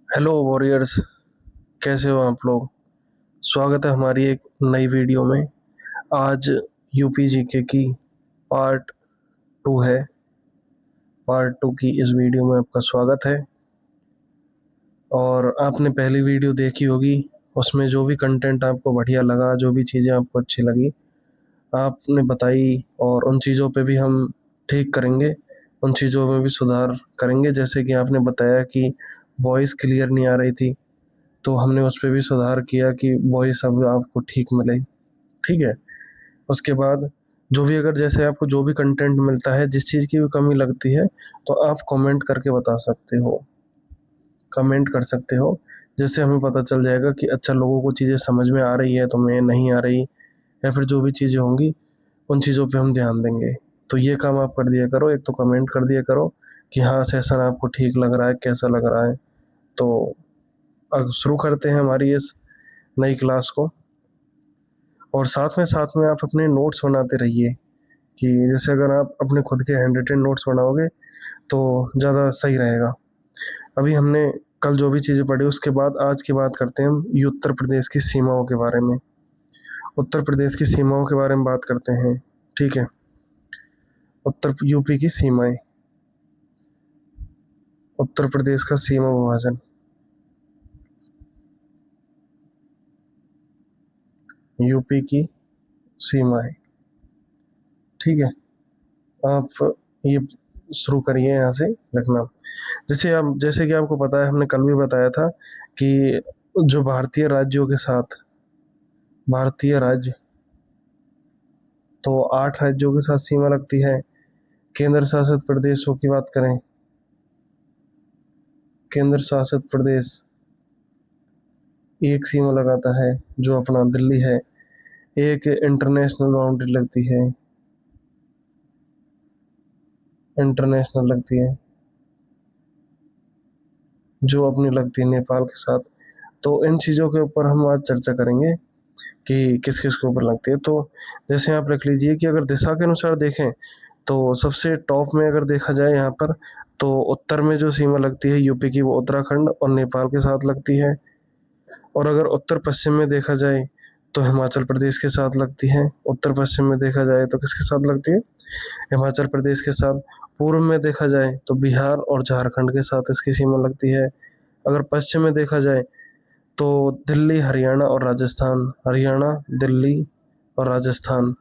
Hello warriors. कैसे हो आप लोग। स्वागत है हमारी एक नई वीडियो में। आज यूपी जीके की पार्ट टू है। पार्ट टू की इस वीडियो में आपका स्वागत है। और आपने पहली वीडियो देखी होगी, उसमें जो भी कंटेंट आपको बढ़िया लगा, जो भी चीज़ें आपको अच्छी लगी आपने बताई, और उन चीज़ों पे भी हम ठीक करेंगे, उन चीज़ों में भी सुधार करेंगे। जैसे कि आपने बताया कि वॉइस क्लियर नहीं आ रही थी, तो हमने उस पे भी सुधार किया कि वॉइस अब आपको ठीक मिले। ठीक है। उसके बाद जो भी, अगर जैसे आपको जो भी कंटेंट मिलता है, जिस चीज़ की भी कमी लगती है, तो आप कमेंट करके बता सकते हो, कमेंट कर सकते हो, जिससे हमें पता चल जाएगा कि अच्छा लोगों को चीज़ें समझ में आ रही है, तुम्हें नहीं आ रही, या फिर जो भी चीज़ें होंगी उन चीज़ों पे हम ध्यान देंगे। तो ये काम आप कर दिया करो, एक तो कमेंट कर दिया करो कि हाँ सेशन आपको ठीक लग रहा है, कैसा लग रहा है। तो अब शुरू करते हैं हमारी इस नई क्लास को। और साथ में आप अपने नोट्स बनाते रहिए, कि जैसे अगर आप अपने खुद के हैंड रिटन नोट्स बनाओगे तो ज़्यादा सही रहेगा। अभी हमने कल जो भी चीज़ें पढ़ी, उसके बाद आज की बात करते हैं हम उत्तर प्रदेश की सीमाओं के बारे में। उत्तर प्रदेश की सीमाओं के बारे में बात करते हैं। ठीक है। उत्तर यूपी की सीमाएं, उत्तर प्रदेश का सीमा विभाजन, यूपी की सीमाएं। ठीक है। आप ये शुरू करिए यहाँ से लिखना। जैसे कि आपको पता है, हमने कल भी बताया था कि जो भारतीय राज्यों के साथ, भारतीय राज्य, तो 8 राज्यों के साथ सीमा लगती है। केंद्र शासित प्रदेशों की बात करें, केंद्र शासित प्रदेश एक सीमा लगाता है, जो अपना दिल्ली है। एक इंटरनेशनल बाउंड्री लगती है, इंटरनेशनल लगती है, जो अपनी लगती है नेपाल के साथ। तो इन चीज़ों के ऊपर हम आज चर्चा करेंगे कि किस किस के ऊपर लगती है। तो जैसे आप रख लीजिए कि अगर दिशा के अनुसार देखें, तो सबसे टॉप में अगर देखा जाए यहाँ पर, तो उत्तर में जो सीमा लगती है यूपी की, वो उत्तराखंड और नेपाल के साथ लगती है। और अगर उत्तर पश्चिम में देखा जाए तो हिमाचल प्रदेश के साथ लगती है। उत्तर पश्चिम में देखा जाए तो किसके साथ लगती है, हिमाचल प्रदेश के साथ। पूर्व में देखा जाए तो बिहार और झारखंड के साथ इसकी सीमा लगती है। अगर पश्चिम में देखा जाए तो दिल्ली, हरियाणा और राजस्थान, हरियाणा, दिल्ली और राजस्थान,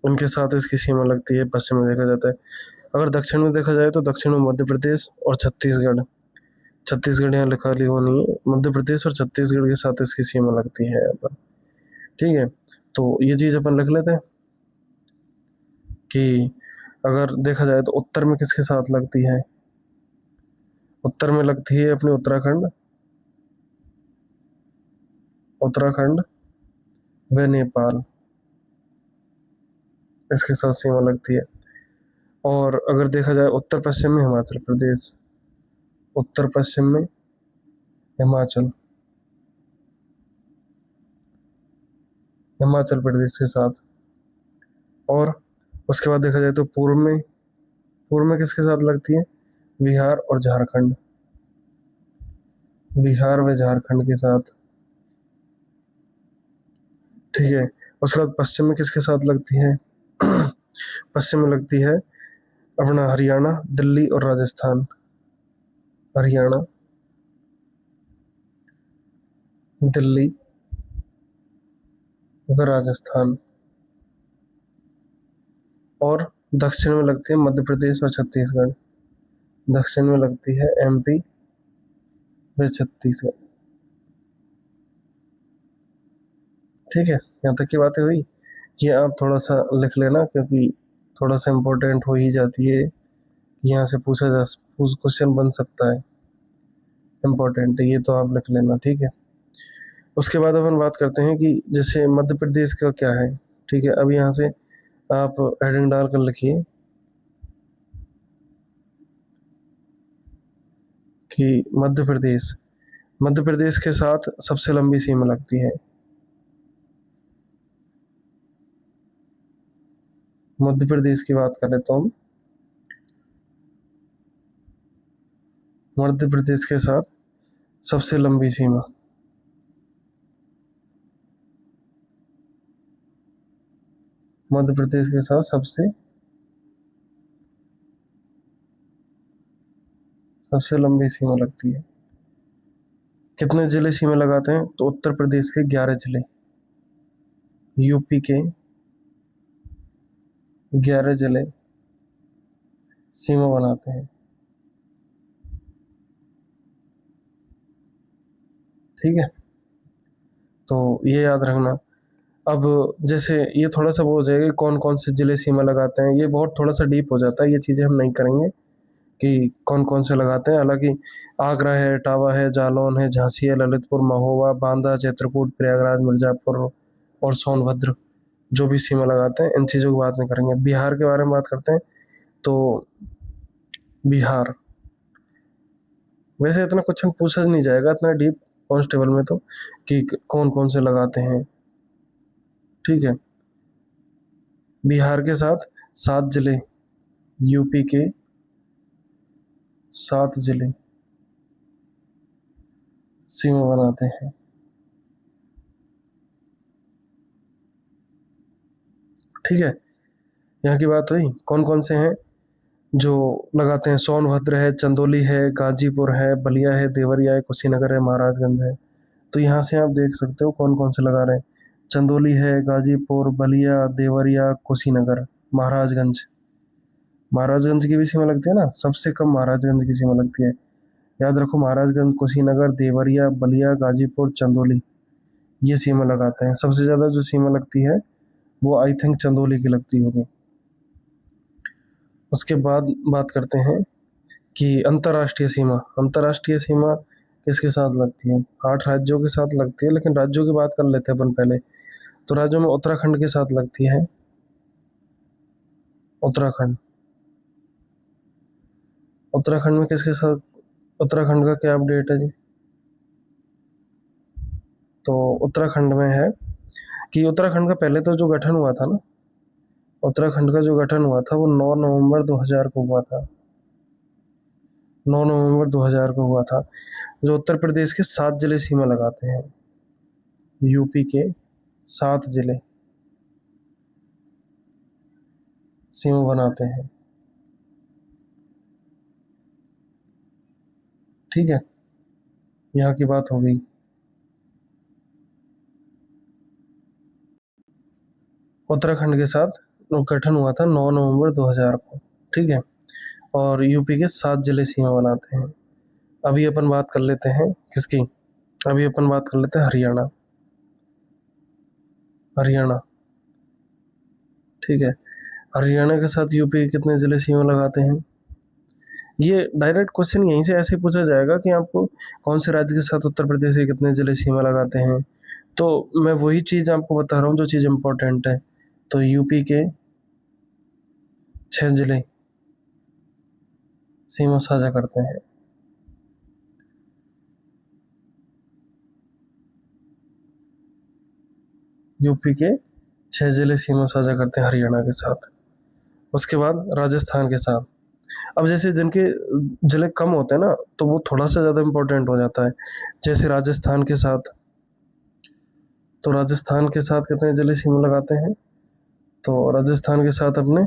इनके साथ इसकी सीमा लगती है, पश्चिम में देखा जाता है। अगर दक्षिण में देखा जाए तो दक्षिण में मध्य प्रदेश और छत्तीसगढ़, छत्तीसगढ़ यहाँ लिखा ली हो नहीं है, मध्य प्रदेश और छत्तीसगढ़ के साथ इसकी सीमा लगती है यहाँ पर। ठीक है। तो ये चीज़ अपन लिख लेते हैं कि अगर देखा जाए तो उत्तर में किसके साथ लगती है, उत्तर में लगती है अपने उत्तराखंड, उत्तराखंड व नेपाल, इसके साथ सीमा लगती है। और अगर देखा जाए उत्तर पश्चिम में हिमाचल प्रदेश, उत्तर पश्चिम में हिमाचल, हिमाचल प्रदेश के साथ। और उसके बाद देखा जाए तो पूर्व में, पूर्व में किसके साथ लगती है, बिहार और झारखंड, बिहार व झारखंड के साथ। ठीक है। उसके बाद पश्चिम में किसके साथ लगती है, पश्चिम में लगती है अपना हरियाणा, दिल्ली और राजस्थान, हरियाणा, दिल्ली व राजस्थान। और दक्षिण में लगती है मध्य प्रदेश और छत्तीसगढ़, दक्षिण में लगती है एमपी व छत्तीसगढ़। ठीक है। यहाँ तक की बातें हुई। ये आप थोड़ा सा लिख लेना, क्योंकि थोड़ा सा इम्पोर्टेंट हो ही जाती है, यहाँ से पूछा जा क्वेश्चन बन सकता है, इम्पोर्टेंट है ये, तो आप लिख लेना। ठीक है। उसके बाद अपन बात करते हैं कि जैसे मध्य प्रदेश का क्या है। ठीक है। अब यहाँ से आप हेडिंग डाल कर लिखिए कि मध्य प्रदेश, मध्य प्रदेश के साथ सबसे लंबी सीमा लगती है, मध्य प्रदेश की बात करें तो हम मध्य प्रदेश के साथ सबसे लंबी सीमा। मध्य प्रदेश के साथ सबसे सबसे लंबी सीमा लगती है। कितने जिले सीमा लगाते हैं? तो उत्तर प्रदेश के 11 जिले, यूपी के 11 जिले सीमा बनाते हैं। ठीक है, तो ये याद रखना। अब जैसे ये थोड़ा सा वो हो जाएगा, कौन कौन से जिले सीमा लगाते हैं, ये बहुत थोड़ा सा डीप हो जाता है, ये चीज़ें हम नहीं करेंगे कि कौन कौन से लगाते हैं। हालांकि आगरा है, इटावा है, जालौन है, झांसी है, ललितपुर, महोबा, बांदा, चित्रकूट, प्रयागराज, मिर्जापुर और सोनभद्र जो भी सीमा लगाते हैं, इन चीज़ों की बात नहीं करेंगे। बिहार के बारे में बात करते हैं। तो बिहार, वैसे इतना क्वेश्चन पूछा नहीं जाएगा इतना डीप कांस्टेबल में, तो कि कौन कौन से लगाते हैं। ठीक है, बिहार के साथ 7 जिले, यूपी के 7 जिले सीमा बनाते हैं। ठीक है, यहाँ की बात हुई। कौन कौन से हैं जो लगाते हैं? सोनभद्र है, चंदौली है, गाजीपुर है, बलिया है, देवरिया है, कुशीनगर है, महाराजगंज है। तो यहाँ से आप देख सकते हो कौन कौन से लगा रहे हैं। चंदौली है, गाजीपुर, बलिया, देवरिया, कुशीनगर, महाराजगंज। महाराजगंज की भी सीमा लगती है ना, सबसे कम महाराजगंज की सीमा लगती है। याद रखो, महाराजगंज, कुशीनगर, देवरिया, बलिया, गाजीपुर, चंदौली, ये सीमा लगाते हैं। सबसे ज़्यादा जो सीमा लगती है वो आई थिंक चंदौली की लगती होगी। उसके बाद बात करते हैं कि अंतर्राष्ट्रीय सीमा। अंतर्राष्ट्रीय सीमा किसके साथ लगती है? 8 राज्यों के साथ लगती है, लेकिन राज्यों की बात कर लेते हैं अपन पहले। तो राज्यों में उत्तराखंड के साथ लगती है। उत्तराखंड, उत्तराखंड में किसके साथ? उत्तराखंड का क्या अपडेट है जी? तो उत्तराखंड में है कि उत्तराखंड का पहले तो जो गठन हुआ था ना, उत्तराखंड का जो गठन हुआ था वो 9 नवंबर 2000 को हुआ था। 9 नवंबर 2000 को हुआ था। जो उत्तर प्रदेश के 7 जिले सीमा लगाते हैं, यूपी के 7 जिले सीमा बनाते हैं। ठीक है, यहाँ की बात हो गई। उत्तराखंड के साथ गठन हुआ था 9 नवंबर 2000 को। ठीक है, और यूपी के 7 जिले सीमा बनाते हैं। अभी अपन बात कर लेते हैं किसकी? अभी अपन बात कर लेते हैं हरियाणा। हरियाणा, ठीक है, हरियाणा के साथ यूपी के कितने जिले सीमा लगाते हैं? ये डायरेक्ट क्वेश्चन यहीं से ऐसे पूछा जाएगा कि आपको कौन से राज्य के साथ उत्तर प्रदेश के कितने जिले सीमा लगाते हैं। तो मैं वही चीज़ आपको बता रहा हूँ जो चीज़ इम्पोर्टेंट है। तो यूपी के 6 जिले सीमा साझा करते हैं। यूपी के 6 जिले सीमा साझा करते हैं हरियाणा के साथ। उसके बाद राजस्थान के साथ। अब जैसे जिनके जिले कम होते हैं ना, तो वो थोड़ा सा ज़्यादा इम्पोर्टेंट हो जाता है। जैसे राजस्थान के साथ, तो राजस्थान के साथ कितने जिले सीमा लगाते हैं? तो राजस्थान के साथ अपने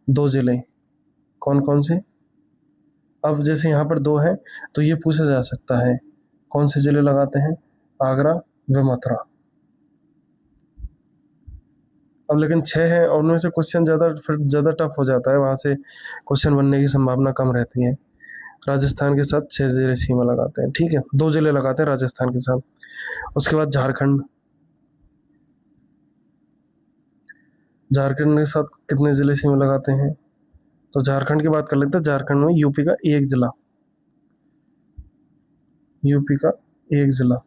2 जिले। कौन कौन से? अब जैसे यहाँ पर 2 हैं, तो ये पूछा जा सकता है कौन से जिले लगाते हैं? आगरा व मथुरा। अब लेकिन 6 हैं और उनमें से क्वेश्चन ज़्यादा फिर ज़्यादा टफ हो जाता है, वहाँ से क्वेश्चन बनने की संभावना कम रहती है। राजस्थान के साथ 6 जिले सीमा लगाते हैं। ठीक है, 2 जिले लगाते हैं राजस्थान के साथ। उसके बाद झारखंड। झारखंड के साथ कितने जिले सीमा लगाते हैं? तो झारखंड की बात कर लेते हैं। झारखंड में यूपी का 1 जिला, यूपी का 1 जिला।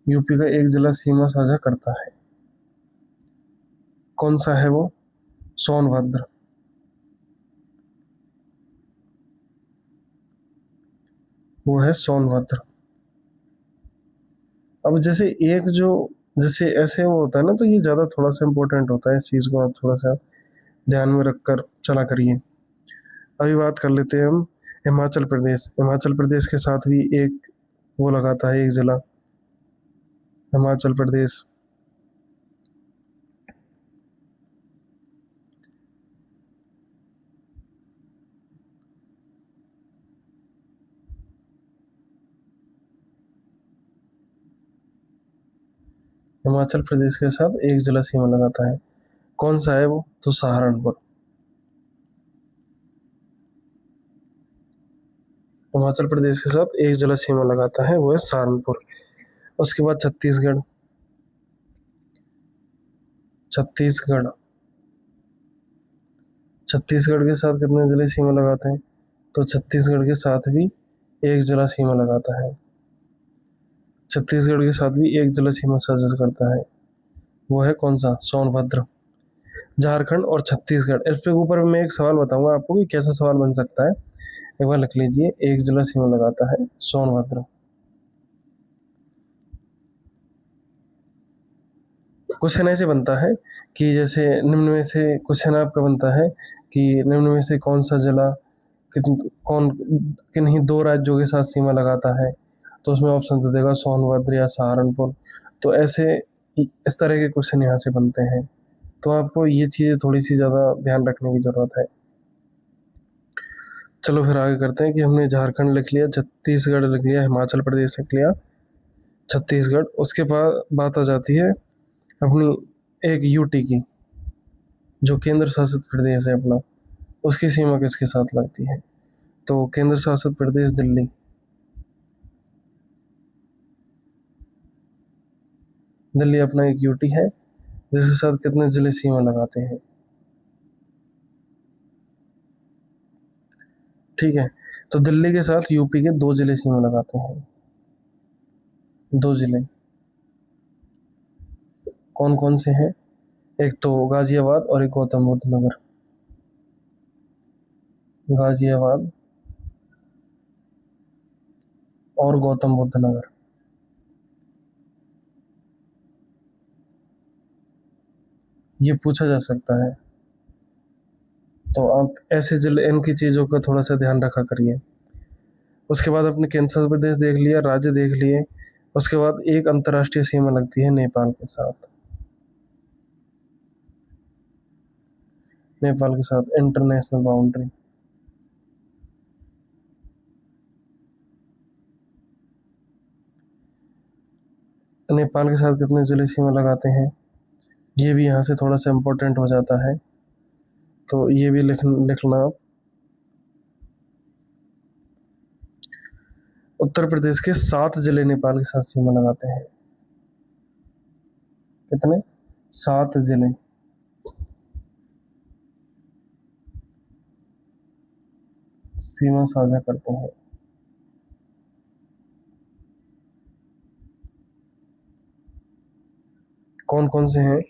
यूपी का 1 जिला सीमा साझा करता है। कौन सा है वो? सोनभद्र। वो है सोनभद्र। अब जैसे एक जो, जैसे ऐसे वो होता है ना, तो ये ज़्यादा थोड़ा सा इम्पोर्टेंट होता है इस चीज़ को आप थोड़ा सा ध्यान में रखकर चला करिए। अभी बात कर लेते हैं हम हिमाचल प्रदेश। हिमाचल प्रदेश के साथ भी एक वो लगाता है, एक जिला, हिमाचल प्रदेश। हिमाचल प्रदेश के साथ एक जिला सीमा लगाता है, कौन सा है वो? तो सहारनपुर। हिमाचल प्रदेश के साथ एक जिला सीमा लगाता है, वो है सहारनपुर। उसके बाद छत्तीसगढ़। छत्तीसगढ़, छत्तीसगढ़ के साथ कितने जिले सीमा लगाते हैं? तो छत्तीसगढ़ के साथ भी एक जिला सीमा लगाता है। छत्तीसगढ़ के साथ भी एक जिला सीमा साझा करता है, वो है कौन सा? सोनभद्र। झारखंड और छत्तीसगढ़, इस पे ऊपर मैं एक सवाल बताऊंगा आपको कि कैसा सवाल बन सकता है, एक बार लिख लीजिए। एक जिला सीमा लगाता है सोनभद्र। क्वेश्चन ऐसे बनता है कि जैसे निम्न में से क्वेश्चन आपका बनता है कि निम्न में से कौन सा जिला कौन किन्हीं दो राज्यों के साथ सीमा लगाता है, तो उसमें ऑप्शन दे देगा सोनभद्र या सहारनपुर। तो ऐसे इस तरह के क्वेश्चन यहाँ से बनते हैं, तो आपको ये चीज़ें थोड़ी सी ज़्यादा ध्यान रखने की ज़रूरत है। चलो फिर आगे करते हैं कि हमने झारखंड लिख लिया, छत्तीसगढ़ लिख लिया, हिमाचल प्रदेश लिख लिया, छत्तीसगढ़। उसके बाद बात आ जाती है अपनी एक यूटी की, जो केंद्र शासित प्रदेश है अपना, उसकी सीमा किसके साथ लगती है? तो केंद्र शासित प्रदेश दिल्ली। दिल्ली अपना एक यूटी है, जिसके साथ कितने जिले सीमा लगाते हैं? ठीक है, तो दिल्ली के साथ यूपी के दो जिले सीमा लगाते हैं, दो जिले। कौन कौन से हैं? एक तो गाजियाबाद और एक गौतम बुद्ध नगर। गाजियाबाद और गौतम बुद्ध नगर। ये पूछा जा सकता है, तो आप ऐसे जिले, इनकी चीज़ों का थोड़ा सा ध्यान रखा करिए। उसके बाद अपने केंद्र शासित प्रदेश देख लिया, राज्य देख लिए। उसके बाद एक अंतर्राष्ट्रीय सीमा लगती है नेपाल के साथ। नेपाल के साथ इंटरनेशनल बाउंड्री। नेपाल के साथ कितने जिले सीमा लगाते हैं, ये भी यहाँ से थोड़ा सा इम्पोर्टेंट हो जाता है, तो ये भी लिखना आप। उत्तर प्रदेश के 7 जिले नेपाल के साथ सीमा लगाते हैं। कितने? 7 जिले। सीमा साझा करते हैं। कौन कौन से हैं?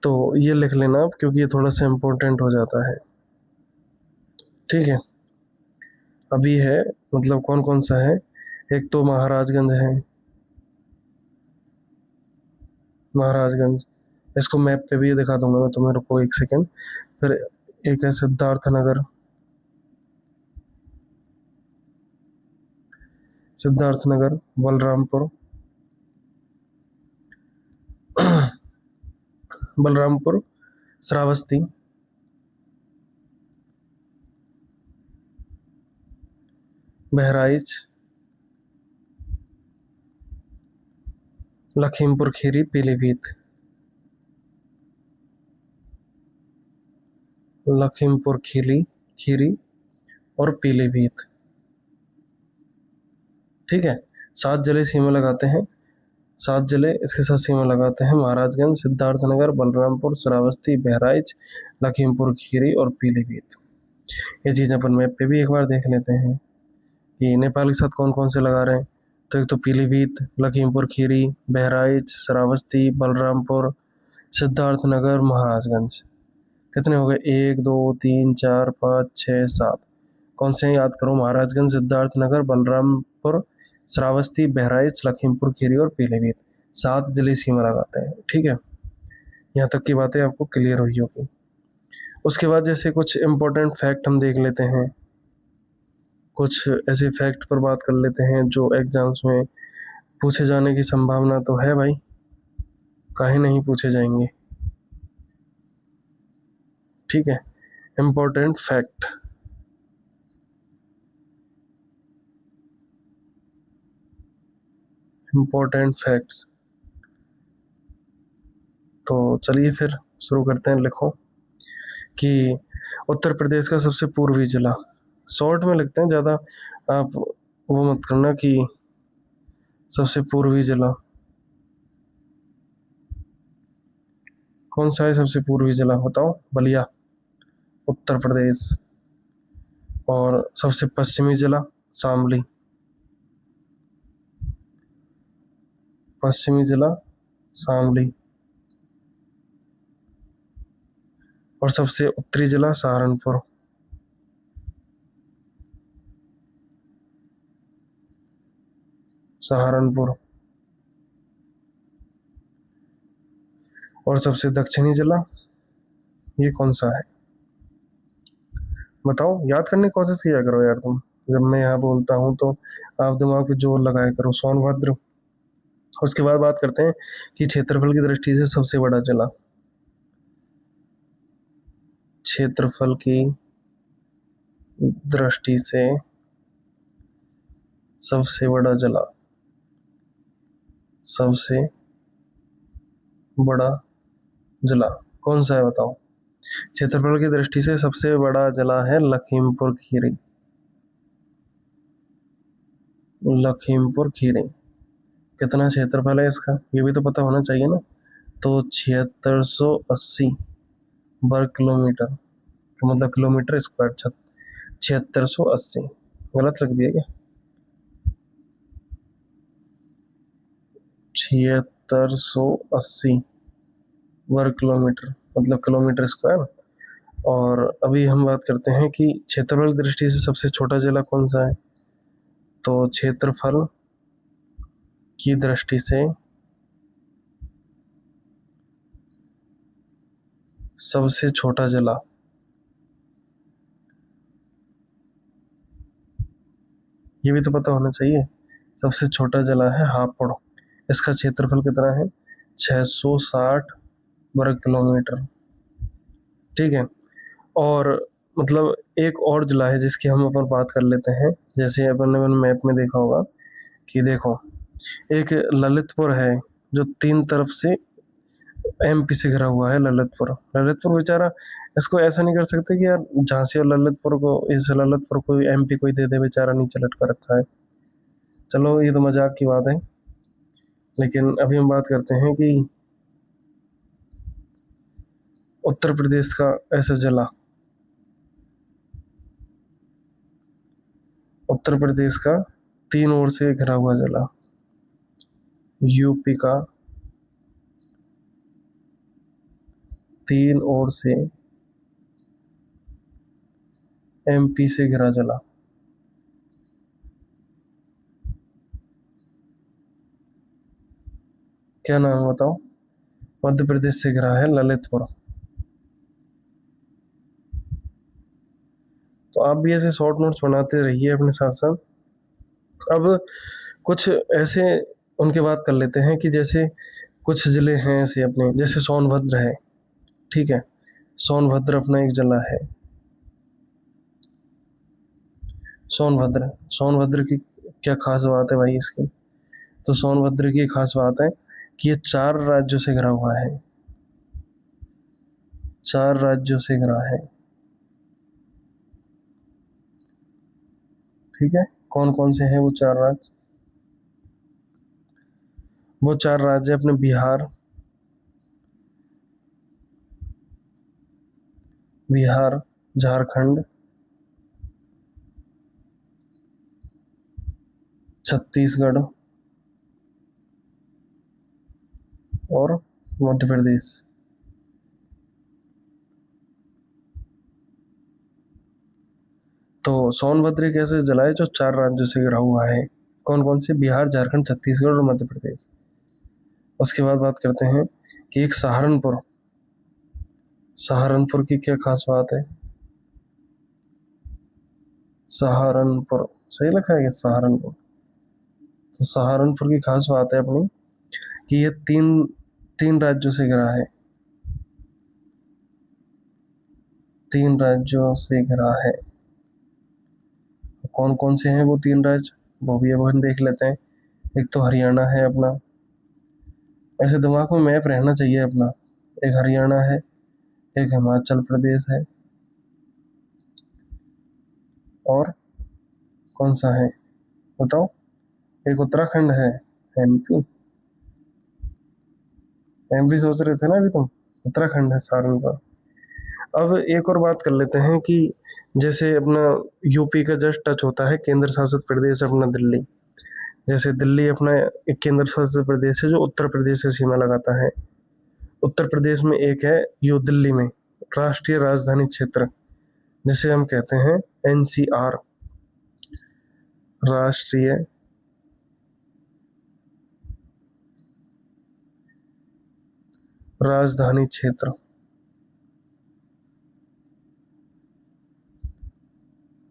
तो ये लिख लेना आप, क्योंकि ये थोड़ा सा इम्पोर्टेंट हो जाता है। ठीक है, अभी है, मतलब कौन कौन सा है? एक तो महाराजगंज है, महाराजगंज। इसको मैप पे भी दिखा दूंगा मैं तुम्हें, रुको एक सेकेंड। फिर एक है सिद्धार्थ नगर। सिद्धार्थ नगर, बलरामपुर। बलरामपुर, श्रावस्ती, बहराइच, लखीमपुर खीरी, पीलीभीत। लखीमपुर खीरी, खीरी और पीलीभीत। ठीक है, 7 जिले सीमा लगाते हैं। 7 जिले इसके साथ सीमा लगाते हैं, महाराजगंज, सिद्धार्थनगर, बलरामपुर, श्रावस्ती, बहराइच, लखीमपुर खीरी और पीलीभीत। ये चीज़ अपन मैप पे भी एक बार देख लेते हैं कि नेपाल के साथ कौन कौन से लगा रहे हैं। तो एक तो पीलीभीत, लखीमपुर खीरी, बहराइच, श्रावस्ती, बलरामपुर, सिद्धार्थनगर, महाराजगंज। कितने हो गए? 1 2 3 4 5 6 7। कौन से हैं याद करो? महाराजगंज, सिद्धार्थनगर, बलरामपुर, श्रावस्ती, बहराइच, लखीमपुर खीरी और पीलीभीत। 7 जिले सीमा लगाते हैं। ठीक है, यहाँ तक की बातें आपको क्लियर हुई होगी। उसके बाद जैसे कुछ इम्पोर्टेंट फैक्ट हम देख लेते हैं, कुछ ऐसे फैक्ट पर बात कर लेते हैं जो एग्जाम्स में पूछे जाने की संभावना तो है भाई, काहे नहीं पूछे जाएंगे। ठीक है, इम्पोर्टेंट फैक्ट। Important facts. तो चलिए फिर शुरू करते हैं। लिखो कि उत्तर प्रदेश का सबसे पूर्वी जिला, शॉर्ट में लिखते हैं, ज़्यादा आप वो मत करना कि सबसे पूर्वी जिला कौन सा है। सबसे पूर्वी जिला बताओ, बलिया, उत्तर प्रदेश। और सबसे पश्चिमी जिला शामली, पश्चिमी जिला शामली। और सबसे उत्तरी जिला सहारनपुर, सहारनपुर। और सबसे दक्षिणी जिला ये कौन सा है बताओ, याद करने की कोशिश किया करो यार तुम, जब मैं यहाँ बोलता हूँ तो आप दिमाग पे जोर लगाया करो। सोनभद्र। उसके बाद बात करते हैं कि क्षेत्रफल की दृष्टि से सबसे बड़ा जिला, क्षेत्रफल की दृष्टि से सबसे बड़ा जिला, सबसे बड़ा जिला कौन सा है बताओ। क्षेत्रफल की दृष्टि से सबसे बड़ा जिला है लखीमपुर खीरी, लखीमपुर खीरी। कितना क्षेत्रफल है इसका ये भी तो पता होना चाहिए ना। तो 7680 वर्ग किलोमीटर, तो मतलब किलोमीटर स्क्वायर। 7680, गलत लिख दिया क्या? 7680 वर्ग किलोमीटर मतलब किलोमीटर स्क्वायर। और अभी हम बात करते हैं कि क्षेत्रफल की दृष्टि से सबसे छोटा जिला कौन सा है। तो क्षेत्रफल की दृष्टि से सबसे छोटा जिला, ये भी तो पता होना चाहिए। सबसे छोटा जिला है हापुड़। इसका क्षेत्रफल कितना है? 660 वर्ग किलोमीटर। ठीक है। और मतलब एक और जिला है जिसकी हम अपन बात कर लेते हैं। जैसे अपन ने मैप में देखा होगा कि देखो, एक ललितपुर है जो तीन तरफ से एमपी से घिरा हुआ है। ललितपुर, ललितपुर बेचारा, इसको ऐसा नहीं कर सकते कि यार झांसी और ललितपुर को, इस ललितपुर को एमपी को ही दे दे, बेचारा नीचे लटका रखा है। चलो ये तो मजाक की बात है, लेकिन अभी हम बात करते हैं कि उत्तर प्रदेश का ऐसा जिला, उत्तर प्रदेश का तीन ओर से घिरा हुआ जिला, यूपी का तीन ओर से एमपी से घिरा जिला, क्या नाम है बताओ। मध्य प्रदेश से घिरा है, ललितपुर। तो आप भी ऐसे शॉर्ट नोट्स बनाते रहिए अपने साथ साथ। अब कुछ ऐसे उनके बात कर लेते हैं कि जैसे कुछ जिले हैं ऐसे अपने, जैसे सोनभद्र है। ठीक है, सोनभद्र अपना एक जिला है। सोनभद्र, सोनभद्र की क्या खास बात है भाई इसकी? तो सोनभद्र की खास बात है कि ये चार राज्यों से घिरा हुआ है, चार राज्यों से घिरा है। ठीक है, कौन कौन से हैं वो चार राज्य? वो चार राज्य अपने बिहार, बिहार, झारखंड, छत्तीसगढ़ और मध्य प्रदेश। तो सोनभद्र एक ऐसे जिला है जो चार राज्यों से घिरा हुआ है। कौन कौन से? बिहार, झारखंड, छत्तीसगढ़ और मध्य प्रदेश। उसके बाद बात करते हैं कि एक सहारनपुर, सहारनपुर की क्या खास बात है? सहारनपुर सही लिखा है क्या, सहारनपुर? तो सहारनपुर की खास बात है अपनी कि ये तीन तीन राज्यों से घिरा है। तीन राज्यों से घिरा है। कौन कौन से हैं वो तीन राज्य, वो भी अब हम देख लेते हैं। एक तो हरियाणा है अपना, ऐसे दिमाग में मैप रहना चाहिए अपना। एक हरियाणा है, एक हिमाचल प्रदेश है, और कौन सा है बताओ? एक उत्तराखंड है। एमपी? एमपी सोच रहे थे ना अभी तुम? उत्तराखंड है सहारनपुर। अब एक और बात कर लेते हैं कि जैसे अपना यूपी का जस्ट टच होता है केंद्र शासित प्रदेश अपना दिल्ली। जैसे दिल्ली अपना एक केंद्र शासित प्रदेश है जो उत्तर प्रदेश से सीमा लगाता है। उत्तर प्रदेश में एक है यू दिल्ली में राष्ट्रीय राजधानी क्षेत्र, जिसे हम कहते हैं एनसीआर, राष्ट्रीय राजधानी क्षेत्र।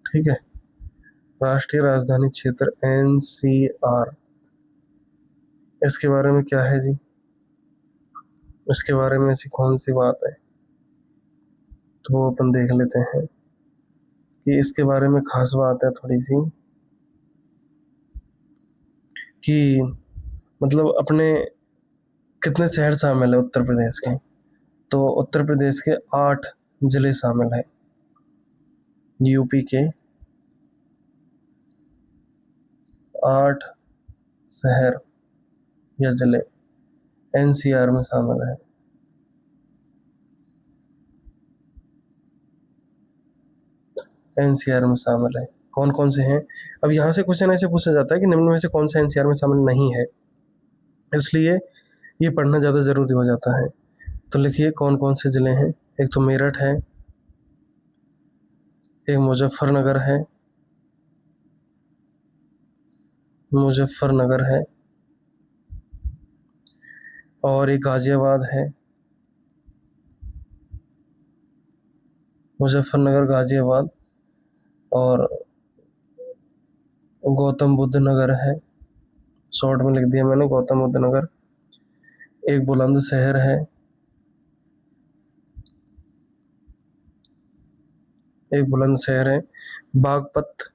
ठीक है, राष्ट्रीय राजधानी क्षेत्र एनसीआर। इसके बारे में क्या है जी? इसके बारे में ऐसी कौन सी बात है, तो वो अपन देख लेते हैं कि इसके बारे में खास बात है थोड़ी सी कि मतलब अपने कितने शहर शामिल है उत्तर प्रदेश के। तो उत्तर प्रदेश के 8 जिले शामिल है। यूपी के 8 शहर या जिले एनसीआर में शामिल है। एनसीआर में शामिल है। कौन कौन से हैं? अब यहाँ से क्वेश्चन ऐसे पूछा जाता है कि निम्न में से कौन सा एनसीआर में शामिल नहीं है, इसलिए ये पढ़ना ज़्यादा ज़रूरी हो जाता है। तो लिखिए कौन कौन से ज़िले हैं। एक तो मेरठ है, एक मुजफ्फरनगर है, मुजफ्फरनगर है, और एक गाज़ियाबाद है। मुजफ्फरनगर, गाज़ियाबाद, और गौतम बुद्ध नगर है। शॉर्ट में लिख दिया मैंने गौतम बुद्ध नगर। एक बुलंदशहर है, एक बुलंदशहर है, बागपत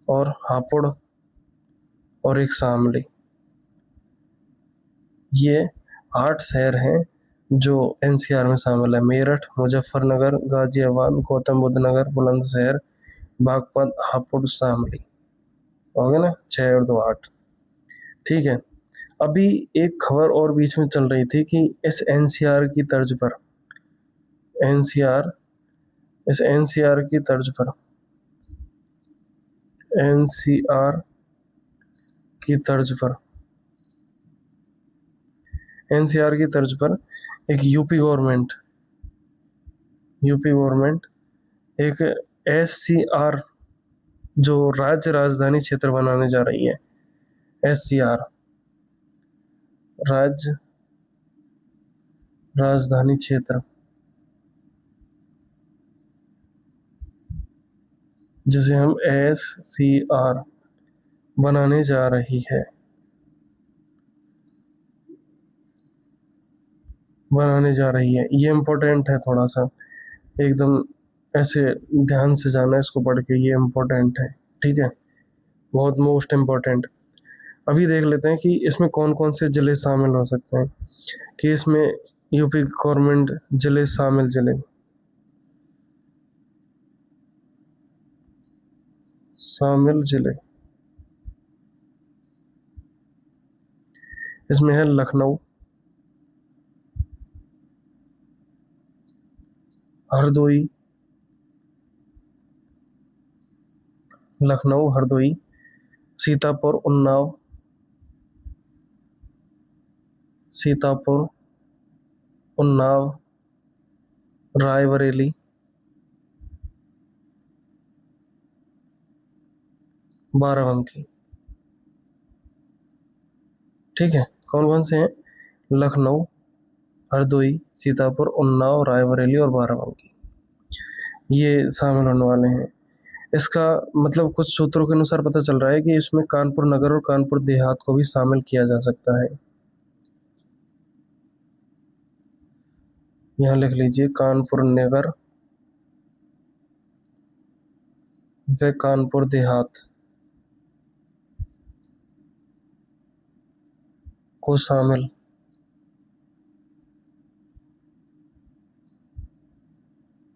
और हापुड़, और एक शामली। ये 8 शहर हैं जो एनसीआर में शामिल है। मेरठ, मुजफ्फरनगर, गाजियाबाद, गौतम बुद्ध नगर, बुलंदशहर, बागपत, हापुड़, शामली। हो गया ना, 6 और 2 8। ठीक है। अभी एक खबर और बीच में चल रही थी कि इस एनसीआर की तर्ज पर, एनसीआर इस एनसीआर की तर्ज पर, एनसीआर की तर्ज पर, एनसीआर की तर्ज पर एक यूपी गवर्नमेंट एक एससीआर जो राज्य राजधानी क्षेत्र बनाने जा रही है। एससीआर, राज्य राजधानी क्षेत्र, जिसे हम एससीआर बनाने जा रही है, बनाने जा रही है। ये इम्पोर्टेंट है थोड़ा सा, एकदम ऐसे ध्यान से जाना इसको पढ़ के, ये इम्पोर्टेंट है। ठीक है, बहुत मोस्ट इम्पोर्टेंट। अभी देख लेते हैं कि इसमें कौन कौन से जिले शामिल हो सकते हैं, कि इसमें यूपी गवर्नमेंट जिले शामिल, जिले शामिल जिले इसमें है लखनऊ, हरदोई, लखनऊ, हरदोई, सीतापुर, उन्नाव, सीतापुर, उन्नाव, रायबरेली, बाराबंकी। ठीक है, कौन कौन से हैं? लखनऊ, हरदोई, सीतापुर, उन्नाव, रायबरेली और बाराबंकी ये शामिल होने वाले हैं। इसका मतलब कुछ सूत्रों के अनुसार पता चल रहा है कि इसमें कानपुर नगर और कानपुर देहात को भी शामिल किया जा सकता है। यहाँ लिख लीजिए कानपुर नगर व कानपुर देहात को शामिल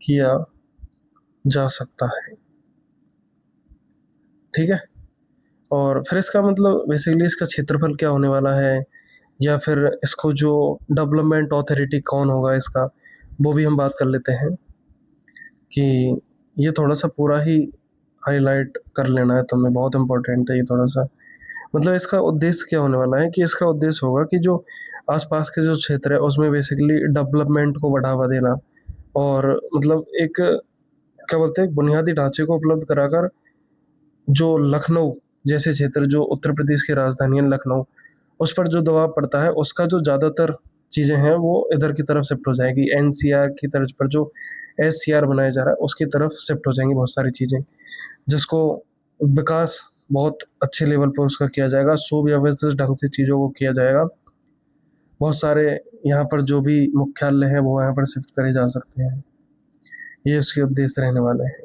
किया जा सकता है। ठीक है। और फिर इसका मतलब बेसिकली इसका क्षेत्रफल क्या होने वाला है, या फिर इसको जो डेवलपमेंट अथॉरिटी कौन होगा इसका, वो भी हम बात कर लेते हैं कि ये थोड़ा सा पूरा ही हाईलाइट कर लेना है तुम्हें, बहुत इंपॉर्टेंट है ये थोड़ा सा। मतलब इसका उद्देश्य क्या होने वाला है कि इसका उद्देश्य होगा कि जो आसपास के जो क्षेत्र है उसमें बेसिकली डेवलपमेंट को बढ़ावा देना, और मतलब एक क्या बोलते हैं बुनियादी ढांचे को उपलब्ध कराकर जो लखनऊ जैसे क्षेत्र, जो उत्तर प्रदेश की राजधानी है लखनऊ, उस पर जो दबाव पड़ता है उसका जो ज़्यादातर चीज़ें हैं वो इधर की तरफ शिफ्ट हो जाएगी, एनसीआर की तर्ज पर जो एससीआर बनाया जा रहा है उसकी तरफ शिफ्ट हो जाएंगी बहुत सारी चीज़ें, जिसको विकास बहुत अच्छे लेवल पर उसका किया जाएगा, सुव्यवस्थित ढंग से चीज़ों को किया जाएगा। बहुत सारे यहाँ पर जो भी मुख्यालय हैं वो यहाँ पर शिफ्ट करे जा सकते हैं। ये इसके उद्देश्य रहने वाले हैं।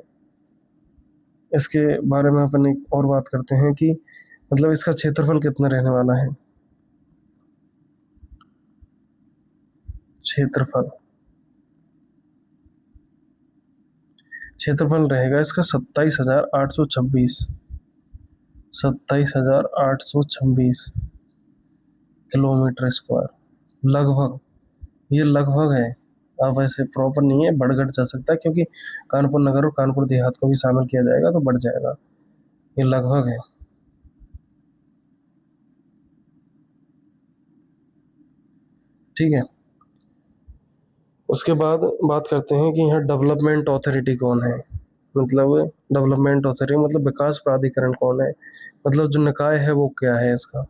इसके बारे में अपन एक और बात करते हैं कि मतलब इसका क्षेत्रफल कितना रहने वाला है। क्षेत्रफल क्षेत्रफल रहेगा इसका 27,826 27,826 किलोमीटर स्क्वायर लगभग। ये लगभग है, अब ऐसे प्रॉपर नहीं है, बढ़ घट जा सकता है क्योंकि कानपुर नगर और कानपुर देहात को भी शामिल किया जाएगा तो बढ़ जाएगा। ये लगभग है। ठीक है। उसके बाद बात करते हैं कि यहाँ डेवलपमेंट अथॉरिटी कौन है। मतलब डेवलपमेंट अथॉरिटी मतलब विकास प्राधिकरण कौन है, मतलब जो निकाय है वो क्या है इसका,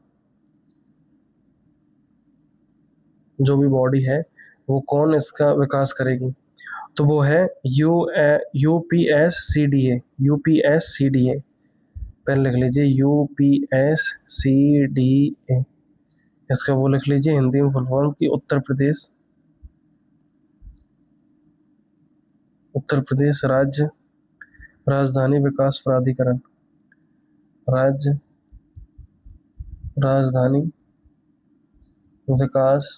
जो भी बॉडी है वो कौन इसका विकास करेगी। तो वो है यूपीएससीडीए। यूपीएससीडीए पेन लिख लीजिए, यूपीएससीडीए। इसका वो लिख लीजिए हिंदी में फुल फॉर्म की उत्तर प्रदेश राज्य राजधानी विकास प्राधिकरण। राज्य राजधानी विकास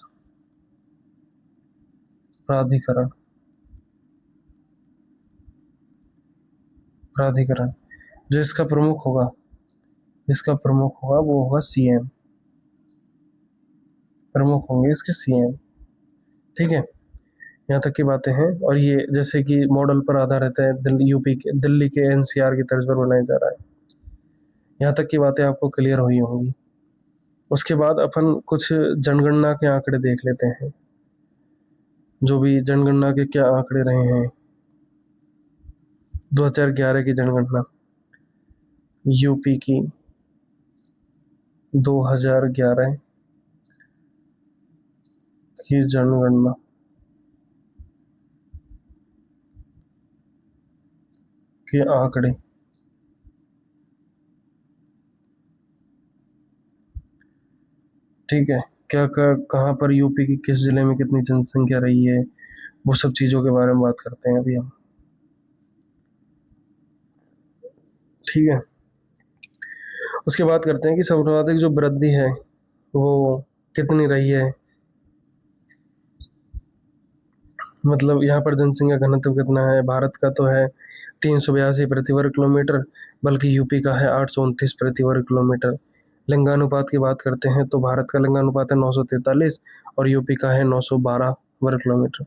प्राधिकरण। प्राधिकरण जो इसका प्रमुख होगा वो होगा सीएम। प्रमुख होंगे इसके सीएम। ठीक है। यहाँ तक की बातें हैं, और ये जैसे कि मॉडल पर आधारित है, दिल्ली के एनसीआर की तर्ज पर बनाया जा रहा है। यहाँ तक की बातें आपको क्लियर हुई होंगी। उसके बाद अपन कुछ जनगणना के आंकड़े देख लेते हैं, जो भी जनगणना के क्या आंकड़े रहे हैं। 2011 की जनगणना, यूपी की 2011 की जनगणना के आंकड़े। ठीक है। क्या कहाँ पर यूपी की किस जिले में कितनी जनसंख्या रही है, वो सब चीज़ों के बारे में बात करते हैं अभी हम। ठीक है। उसके बाद करते हैं कि सर्वाधिक जो वृद्धि है वो कितनी रही है, मतलब यहाँ पर जनसंख्या घनत्व कितना है। भारत का तो है 382 प्रति वर्ग किलोमीटर, बल्कि यूपी का है 829 प्रति वर्ग किलोमीटर। लिंगानुपात की बात करते हैं तो भारत का लिंगानुपात है 943 और यूपी का है 912 वर्ग किलोमीटर।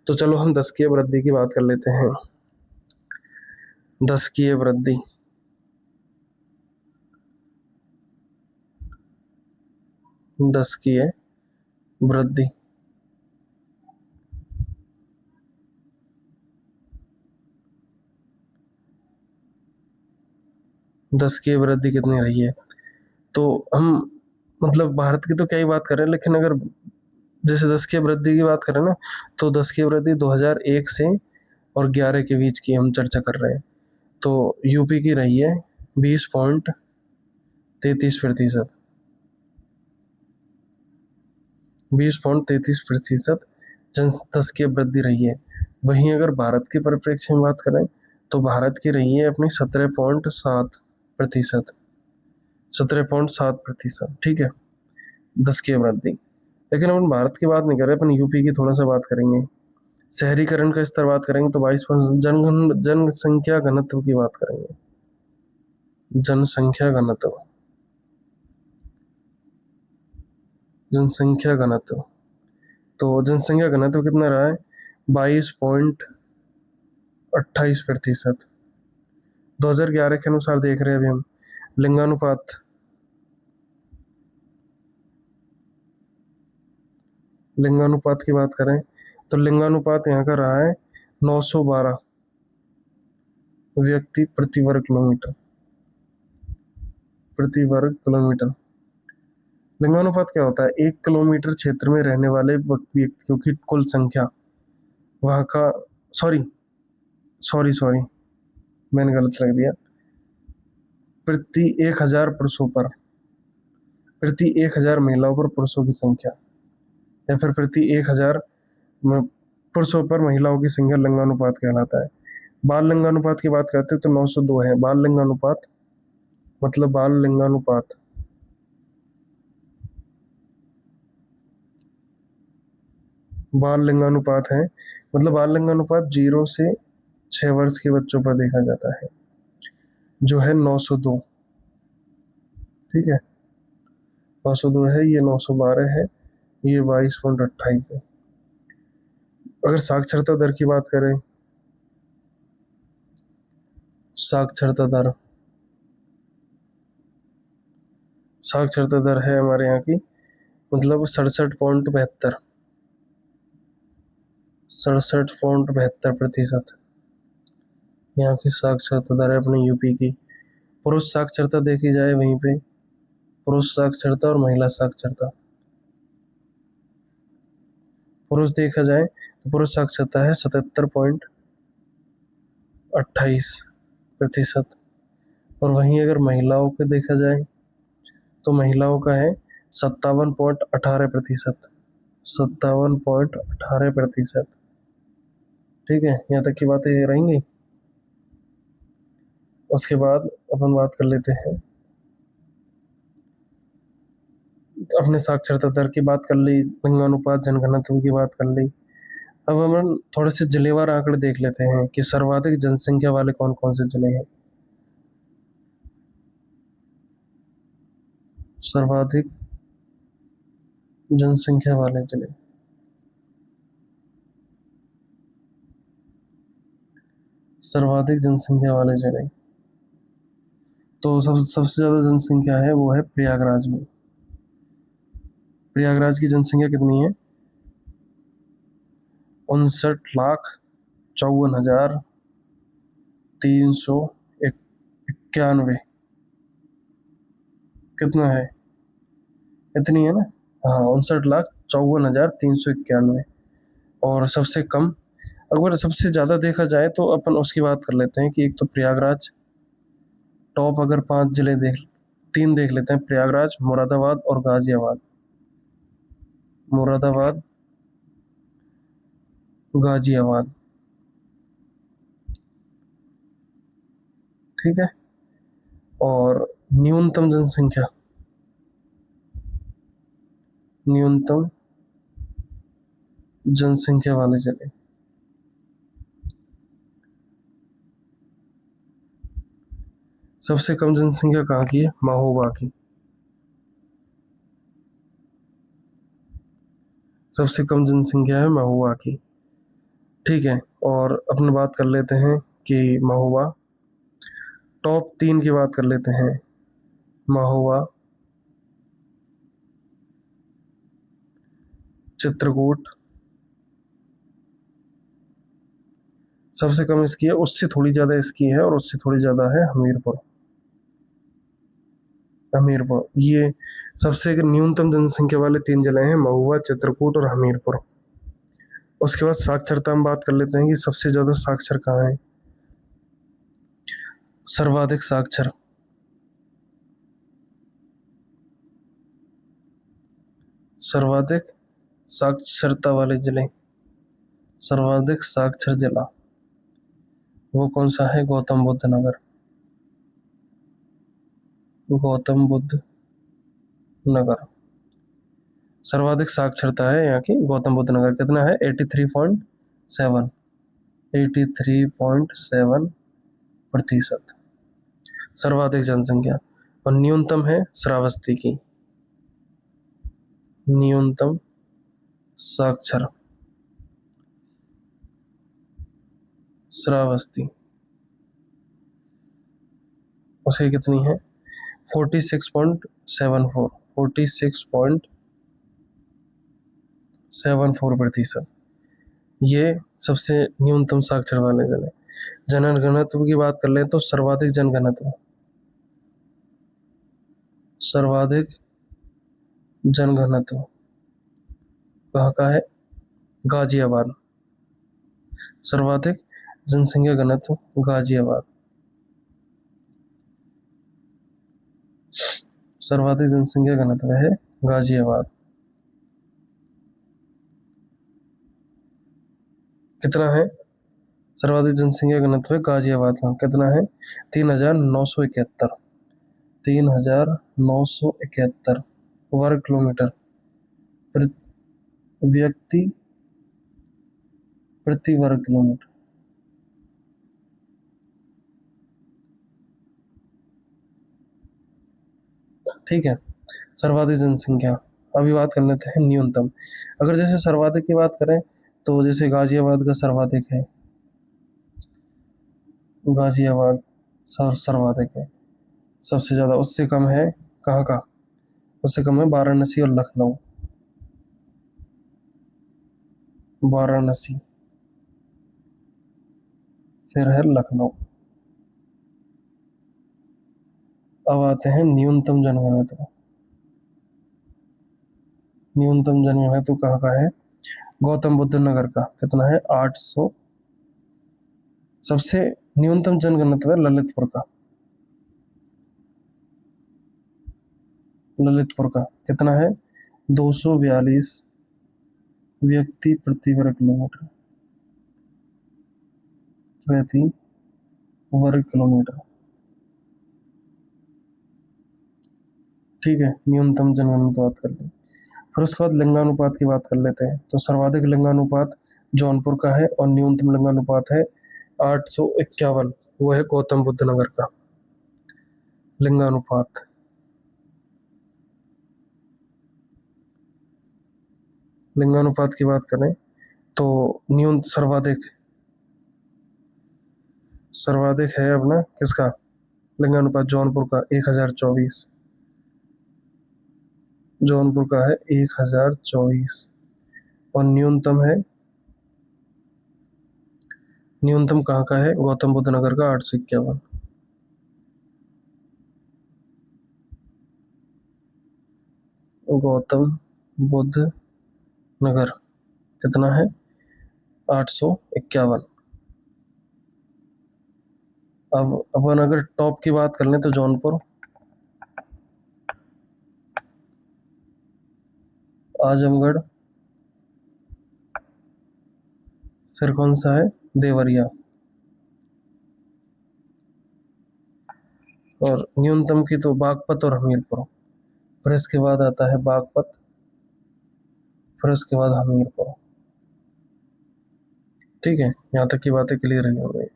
तो चलो हम दशकीय वृद्धि की बात कर लेते हैं। दशकीय वृद्धि, दशकीय वृद्धि दशकीय वृद्धि कितनी रही है। तो हम मतलब भारत की तो क्या ही बात करें, लेकिन अगर जैसे 10 की वृद्धि की बात करें ना, तो 10 की वृद्धि 2001 से और 11 के बीच की हम चर्चा कर रहे हैं। तो यूपी की रही है 20.33%। 20.33% जन 10 की वृद्धि रही है। वहीं अगर भारत के परिप्रेक्ष्य में बात करें, तो भारत की रही है अपनी 17.7%। 17.7%, ठीक है, 10 की वृद्धि। लेकिन अपन भारत की बात नहीं कर रहे, अपन यूपी की थोड़ा सा बात करेंगे। शहरीकरण का स्तर बात करेंगे तो 22%। जनसंख्या घनत्व की बात करेंगे, जनसंख्या घनत्व, जनसंख्या घनत्व। तो जनसंख्या घनत्व कितना रहा है? 22.28%। 2011 के अनुसार देख रहे हैं अभी हम। लिंगानुपात, लिंगानुपात की बात करें तो लिंगानुपात यहाँ का रहा है 912 व्यक्ति प्रति वर्ग किलोमीटर, प्रति वर्ग किलोमीटर। लिंगानुपात क्या होता है? 1 किलोमीटर क्षेत्र में रहने वाले व्यक्तियों की कुल संख्या, वहाँ का, सॉरी सॉरी सॉरी, मैंने गलत लग दिया। प्रति 1000 पुरुषों पर, प्रति 1000 महिलाओं पर पुरुषों की संख्या, या फिर प्रति 1000 पुरुषों पर महिलाओं की संख्या लिंगानुपात कहलाता है। बाल लिंगानुपात की बात करते हैं तो 902 है बाल लिंगानुपात, मतलब बाल लिंगानुपात। बाल लिंगानुपात है, मतलब बाल लिंगानुपात 0 से 6 वर्ष के बच्चों पर देखा जाता है, जो है 902। ठीक है, 902 है, ये 912 है, ये 22.28 है। अगर साक्षरता दर की बात करें, साक्षरता दर, साक्षरता दर है हमारे यहाँ की, मतलब 67.72, 67.72% यहाँ की साक्षरता दर है अपने यूपी की। पुरुष साक्षरता देखी जाए वहीं पे, पुरुष साक्षरता और महिला साक्षरता, पुरुष देखा जाए तो पुरुष साक्षरता है 77.28%। और वहीं अगर महिलाओं को देखा जाए तो महिलाओं का है 57.18%, 57.18%। ठीक है, यहाँ तक की बातें रहेंगी। उसके बाद अपन बात कर लेते हैं, अपने साक्षरता दर की बात कर ली, लिंगानुपात, जनघनत्व की बात कर ली। अब हम थोड़े से जिलेवार आंकड़े देख लेते हैं कि सर्वाधिक जनसंख्या वाले कौन कौन से जिले हैं। सर्वाधिक जनसंख्या वाले जिले, सर्वाधिक जनसंख्या वाले जिले, तो सबसे ज्यादा जनसंख्या है वो है प्रयागराज में। प्रयागराज की जनसंख्या कितनी है? 59,54,391। कितना है? इतनी है ना। हाँ, 59,54,391। और सबसे कम, अगर सबसे ज्यादा देखा जाए तो अपन उसकी बात कर लेते हैं कि एक तो प्रयागराज, टॉप अगर 5 जिले देख, 3 देख लेते हैं, प्रयागराज, मुरादाबाद और गाजियाबाद। मुरादाबाद, गाजियाबाद, ठीक है। और न्यूनतम जनसंख्या, न्यूनतम जनसंख्या वाले जिले, सबसे कम जनसंख्या कहाँ की है? महोबा की। सबसे कम जनसंख्या है महुआ की। ठीक है, और अपने बात कर लेते हैं कि महुआ, टॉप 3 की बात कर लेते हैं। महुआ, चित्रकूट, सबसे कम इसकी है, उससे थोड़ी ज्यादा इसकी है, और उससे थोड़ी ज्यादा है हमीरपुर। हमीरपुर। ये सबसे न्यूनतम जनसंख्या वाले 3 जिले हैं, महुआ, चित्रकूट और हमीरपुर। उसके बाद साक्षरता हम बात कर लेते हैं कि सबसे ज्यादा साक्षर कहाँ है। सर्वाधिक साक्षर, सर्वाधिक साक्षरता वाले जिले, सर्वाधिक साक्षर जिला वो कौन सा है? गौतम बुद्ध नगर। गौतम बुद्ध नगर सर्वाधिक साक्षरता है यहाँ की, गौतम बुद्ध नगर। कितना है? 83.7, 83.7% सर्वाधिक जनसंख्या। और न्यूनतम है श्रावस्ती की, न्यूनतम साक्षर श्रावस्ती, उसकी कितनी है? 46.74, 46.74%। ये सबसे न्यूनतम साक्षर वाले जिले। जनगणत्व की बात कर ले तो सर्वाधिक जनगणत्व, सर्वाधिक जनघनत्व कहाँ का है? गाजियाबाद। सर्वाधिक जनसंख्या घनत्व गाजियाबाद, सर्वाधिक जनसंख्या घनत्व है गाजियाबाद। कितना है? सर्वाधिक जनसंख्या घनत्व है गाजियाबाद का कितना है? 3,971, 3,971 वर्ग किलोमीटर व्यक्ति प्रति वर्ग किलोमीटर। ठीक है, सर्वाधिक जनसंख्या। अभी बात कर लेते हैं न्यूनतम। अगर जैसे सर्वाधिक की बात करें तो जैसे गाजियाबाद का सर्वाधिक है, गाजियाबाद सर्वाधिक है सबसे ज्यादा। उससे कम है कहाँ का? उससे कम है वाराणसी और लखनऊ, वाराणसी फिर है लखनऊ। अब आते हैं न्यूनतम जनघनत्व। न्यूनतम जनघनत्व कहाँ का है? गौतम बुद्ध नगर का कितना है? 800। सबसे न्यूनतम जनघनत्व है ललितपुर का, ललितपुर का कितना है? 242 व्यक्ति प्रति वर्ग किलोमीटर, प्रति वर्ग किलोमीटर। ठीक है, न्यूनतम जनगणना बात कर ली। फिर उसके बाद लिंगानुपात की बात कर लेते हैं। तो सर्वाधिक लिंगानुपात जौनपुर का है और न्यूनतम लिंगानुपात है 851, वो है गौतम बुद्ध नगर का लिंगानुपात। लिंगानुपात की बात करें तो न्यून सर्वाधिक, सर्वाधिक है अपना किसका? लिंगानुपात जौनपुर का 1024, जौनपुर का है 1024। और न्यूनतम है, न्यूनतम कहाँ का है? गौतम बुद्ध नगर का 851। गौतम बुद्ध नगर कितना है? 851। अब अपन अगर टॉप की बात कर लें तो जौनपुर, आजमगढ़, फिर कौन सा है? देवरिया। और न्यूनतम की तो बागपत और हमीरपुर। फिर इसके बाद आता है बागपत, फिर उसके बाद हमीरपुर। ठीक है, यहाँ तक की बातें क्लियर है हमें।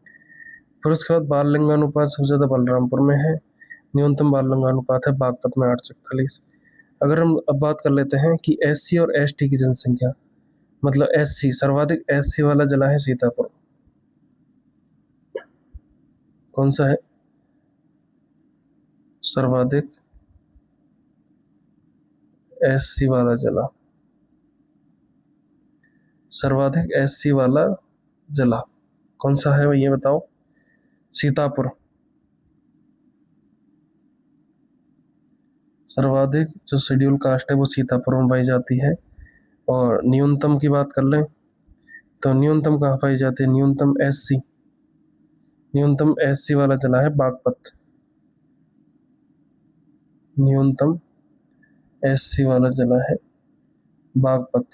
फिर उसके बाद बाल लिंगानुपात सबसे ज्यादा बलरामपुर में है, न्यूनतम बाल लिंगानुपात है बागपत में 841। अगर हम अब बात कर लेते हैं कि SC और ST की जनसंख्या, मतलब SC, सर्वाधिक SC वाला जिला है सीतापुर। कौन सा है सर्वाधिक SC वाला जिला? सर्वाधिक SC वाला जिला कौन सा है ये बताओ? सीतापुर। सर्वाधिक जो शेड्यूल कास्ट है वो सीतापुर में पाई जाती है। और न्यूनतम की बात कर लें तो न्यूनतम कहाँ पाई जाती है? न्यूनतम एससी वाला जिला है बागपत। न्यूनतम एससी वाला जिला है बागपत।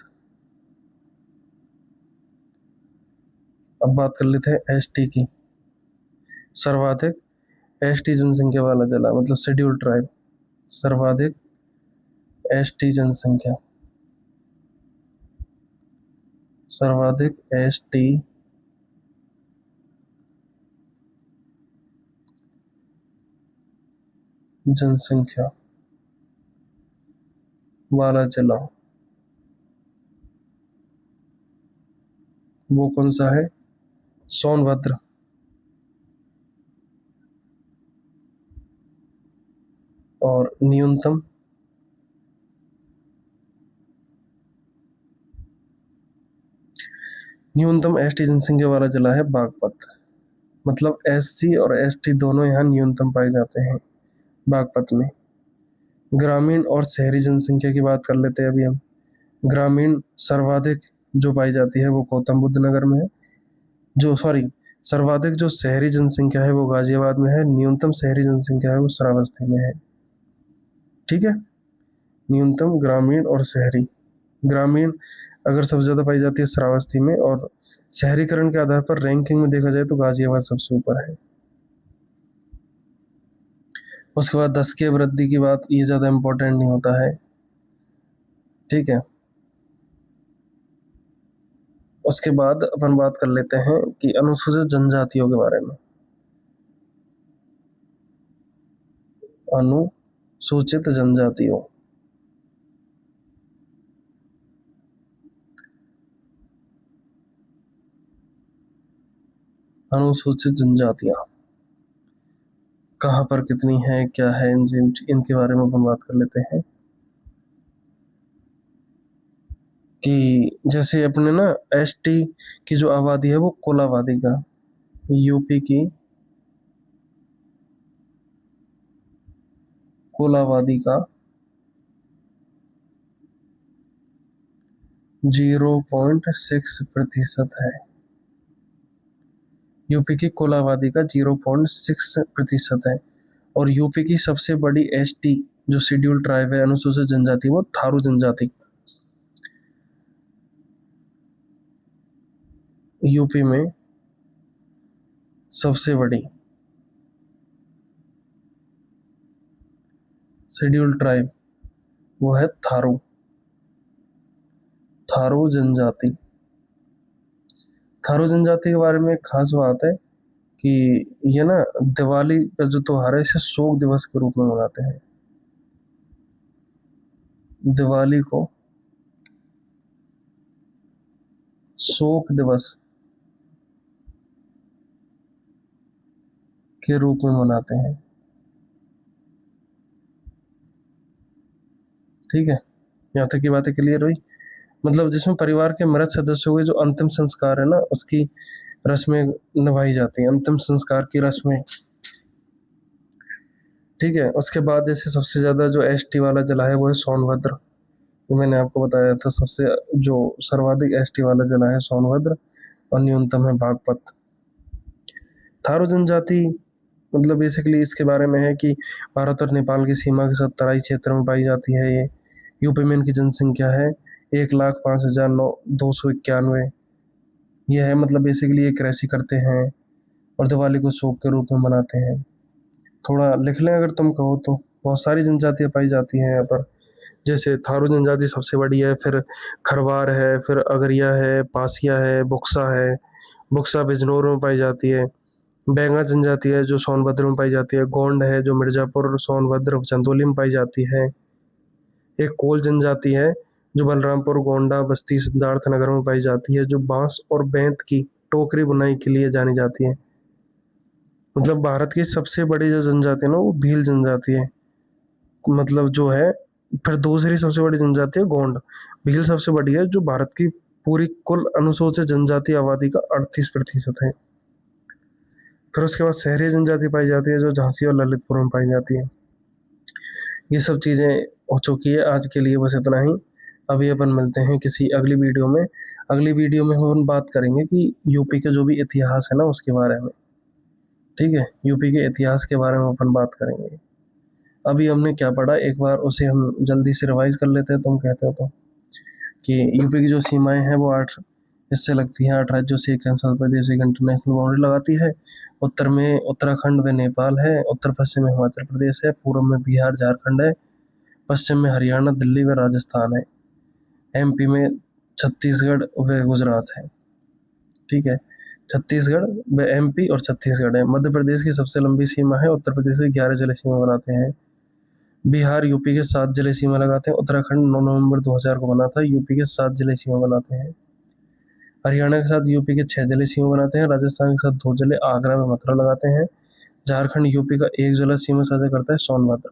अब बात कर लेते हैं एसटी की। सर्वाधिक एसटी जनसंख्या वाला जिला मतलब शेड्यूल ट्राइब। सर्वाधिक एसटी जनसंख्या, सर्वाधिक एसटी जनसंख्या वाला जिला वो कौन सा है? सोनभद्र। और न्यूनतम एसटी जनसंख्या वाला जिला है बागपत। मतलब एससी और एसटी दोनों यहाँ न्यूनतम पाए जाते हैं बागपत में। ग्रामीण और शहरी जनसंख्या की बात कर लेते हैं अभी हम। ग्रामीण सर्वाधिक जो पाई जाती है वो गौतम बुद्ध नगर में है। जो सॉरी सर्वाधिक जो शहरी जनसंख्या है वो गाजियाबाद में है। न्यूनतम शहरी जनसंख्या है वो श्रावस्ती में है। ठीक है, न्यूनतम ग्रामीण और शहरी। ग्रामीण अगर सबसे ज्यादा पाई जाती है श्रावस्ती में, और शहरीकरण के आधार पर रैंकिंग में देखा जाए तो गाजियाबाद सबसे ऊपर है। उसके बाद 10 की वृद्धि की बात, ये ज्यादा इंपॉर्टेंट नहीं होता है। ठीक है, उसके बाद अपन बात कर लेते हैं कि अनुसूचित जनजातियों के बारे में। अनुसूचित जनजातियों, अनुसूचित जनजातियां कहाँ पर कितनी है, क्या है, इनके बारे में अपन बात कर लेते हैं। कि जैसे अपने ना एसटी की जो आबादी है वो कुल आबादी का, यूपी की कुल आबादी का 0.6% है। यूपी की कुल आबादी का 0.6% है। और यूपी की सबसे बड़ी एसटी जो शेड्यूल ट्राइब है, अनुसूचित जनजाति, वो थारू जनजाति यूपी में सबसे बड़ी शेड्यूल ट्राइब वो है थारू, थारू जनजाति। थारू जनजाति के बारे में एक खास बात है कि ये ना दिवाली का जो त्योहार है इसे शोक दिवस के रूप में मनाते हैं। दिवाली को शोक दिवस के रूप में मनाते हैं। ठीक है, यहाँ तक की बातें क्लियर हुई। मतलब जिसमें परिवार के मृत सदस्यों के जो अंतिम संस्कार है ना उसकी रस्में निभाई जाती हैं, अंतिम संस्कार की रस्में। ठीक है, उसके बाद जैसे सबसे ज्यादा जो एसटी वाला जिला है वो है सोनभद्र। तो मैंने आपको बताया था सबसे जो सर्वाधिक एसटी वाला जिला है सोनभद्र, और न्यूनतम है बागपत। थारू जनजाति मतलब बेसिकली इसके बारे में है कि भारत और नेपाल की सीमा के साथ तराई क्षेत्र में पाई जाती है ये। यूपी में इनकी जनसंख्या है 1,05,291। ये है मतलब बेसिकली ये कृषि करते हैं और दिवाली को शोक के रूप में मनाते हैं। थोड़ा लिख लें अगर तुम कहो तो। बहुत सारी जनजातियां पाई जाती हैं यहाँ पर। जैसे थारू जनजाति सबसे बड़ी है, फिर खरवार है, फिर अगरिया है, पासिया है, बुक्सा है। बुक्सा बिजनौर में पाई जाती है। बैंगा जनजाति है जो सोनभद्र में पाई जाती है। गोंड है जो मिर्जापुर, सोनभद्र, चंदौली में पाई जाती है। एक कोल जनजाति है जो बलरामपुर, गोंडा, बस्ती, सिद्धार्थ नगर में पाई जाती है, जो बांस और बेंत की टोकरी बुनाई के लिए जानी जाती है। मतलब भारत की सबसे बड़ी जो जनजाति है ना वो भील जनजाति है, मतलब जो है। फिर दूसरी सबसे बड़ी जनजाति है गोंड। भील सबसे बड़ी है जो भारत की पूरी कुल अनुसूचित जनजाति आबादी का 38% है। फिर उसके बाद शहरी जनजाति पाई जाती है जो झांसी और ललितपुर में पाई जाती है। ये सब चीज़ें हो चुकी है। आज के लिए बस इतना ही। अभी अपन मिलते हैं किसी अगली वीडियो में। अगली वीडियो में हम अपन बात करेंगे कि यूपी के जो भी इतिहास है ना उसके बारे में। ठीक है, यूपी के इतिहास के बारे में अपन बात करेंगे। अभी हमने क्या पढ़ा एक बार उसे हम जल्दी से रिवाइज कर लेते हैं, तुम कहते हो तो। कि यूपी की जो सीमाएं हैं वो 8 हिस्से लगती हैं। 8 राज्यों से एक केंद्र प्रदेश एक इंटरनेशनल बाउंड्री लगाती है। उत्तर में उत्तराखंड व नेपाल है, उत्तर पश्चिम में हिमाचल प्रदेश है, पूर्व में बिहार झारखंड है, पश्चिम में हरियाणा दिल्ली व राजस्थान है, एमपी में छत्तीसगढ़ व गुजरात है। ठीक है, छत्तीसगढ़ व एमपी और छत्तीसगढ़ है। मध्य प्रदेश की सबसे लंबी सीमा है, उत्तर प्रदेश के 11 जिले सीमा बनाते हैं। बिहार यूपी के 7 जिले सीमा लगाते हैं। उत्तराखंड 9 नवंबर 2000 को बना था, यूपी के 7 जिले सीमा बनाते हैं। हरियाणा के साथ यूपी के 6 जिले सीमा बनाते हैं। राजस्थान के साथ 2 जिले आगरा व मथुरा लगाते हैं। झारखंड यूपी का 1 जिला सीमा साझा करता है, सोनभद्र।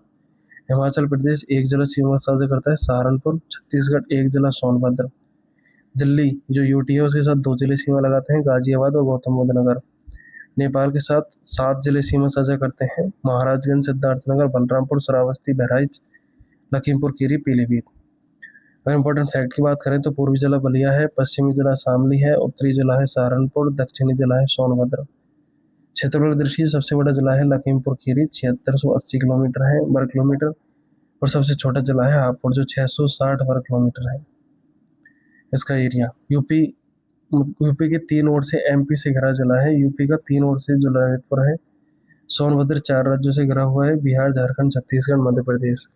हिमाचल प्रदेश 1 जिला सीमा साझा करता है, सहारनपुर। छत्तीसगढ़ 1 जिला, सोनभद्र। दिल्ली जो यूटी है उसके साथ 2 जिले सीमा लगाते हैं, गाजियाबाद और गौतम बुद्ध नगर। नेपाल के साथ 7 जिले सीमा साझा करते हैं, महाराजगंज, सिद्धार्थनगर, बलरामपुर, श्रावस्ती, बहराइच, लखीमपुर खीरी, पीलीभीत। अगर इंपॉर्टेंट फैक्ट की बात करें तो पूर्वी जिला बलिया है, पश्चिमी जिला शामली है, उत्तरी जिला है सहारनपुर, दक्षिणी जिला है सोनभद्र। क्षेत्रफल की दृष्टि से सबसे बड़ा जिला है लखीमपुर खीरी, 7680 किलोमीटर है वर्ग किलोमीटर, और सबसे छोटा जिला है हापुड़ जो 660 वर्ग किलोमीटर है इसका एरिया। यूपी के 3 ओर से एमपी से घिरा जिला है। यूपी का 3 ओर से जो ललितपुर है। सोनभद्र 4 राज्यों से घिरा हुआ है, बिहार झारखंड छत्तीसगढ़ मध्य प्रदेश।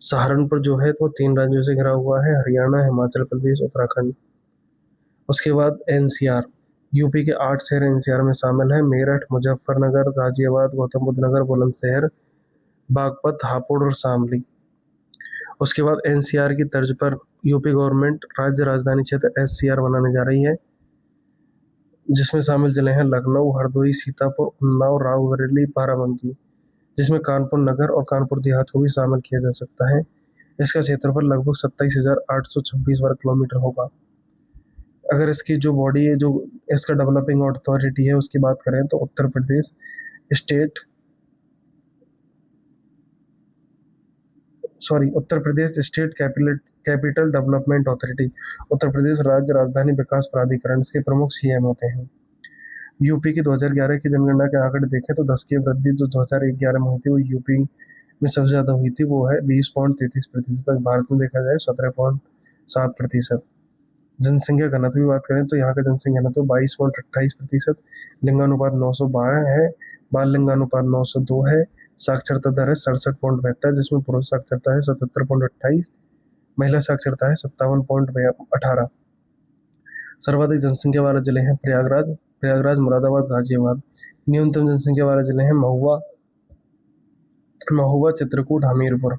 सहारनपुर जो है तो 3 राज्यों से घिरा हुआ है, हरियाणा हिमाचल प्रदेश उत्तराखंड। उसके बाद एनसीआर, यूपी के 8 शहर एनसीआर में शामिल है, मेरठ, मुजफ्फरनगर, गाजियाबाद, गौतम बुद्ध नगर, बुलंदशहर, बागपत, हापुड़ और शामली। उसके बाद एनसीआर की तर्ज पर यूपी गवर्नमेंट राज्य राजधानी क्षेत्र एससीआर बनाने जा रही है, जिसमें शामिल जिले हैं लखनऊ, हरदोई, सीतापुर, उन्नाव, रायबरेली, बाराबंकी, जिसमें कानपुर नगर और कानपुर देहात को भी शामिल किया जा सकता है। इसका क्षेत्रफल लगभग 27,826 वर्ग किलोमीटर होगा। अगर इसकी जो बॉडी है, जो इसका डेवलपिंग अथॉरिटी है उसकी बात करें तो Uttar Pradesh state capital development authority, Uttar Pradesh राज्य राजधानी विकास प्राधिकरण, इसके प्रमुख सीएम होते हैं। यूपी की 2011 की जनगणना के आंकड़े देखें तो 10 की वृद्धि जो 2011 में हुई थी वो यूपी में सबसे ज़्यादा हुई थी, वो है 20.33%। भारत में देखा जाए 17.7%। जनसंख्या घनत्व की बात करें तो यहाँ का जनसंख्या घनत्व 22.28%। लिंगानुपात 912 है, बाल लिंगानुपात 902 है। साक्षरता दर है 67.72, जिसमें पुरुष साक्षरता है 77.28, महिला साक्षरता है 57.18। सर्वाधिक जनसंख्या वाले जिले हैं प्रयागराज, मुरादाबाद, गाजियाबाद। न्यूनतम जनसंख्या वाले जिले हैं महुआ, चित्रकूट, हमीरपुर।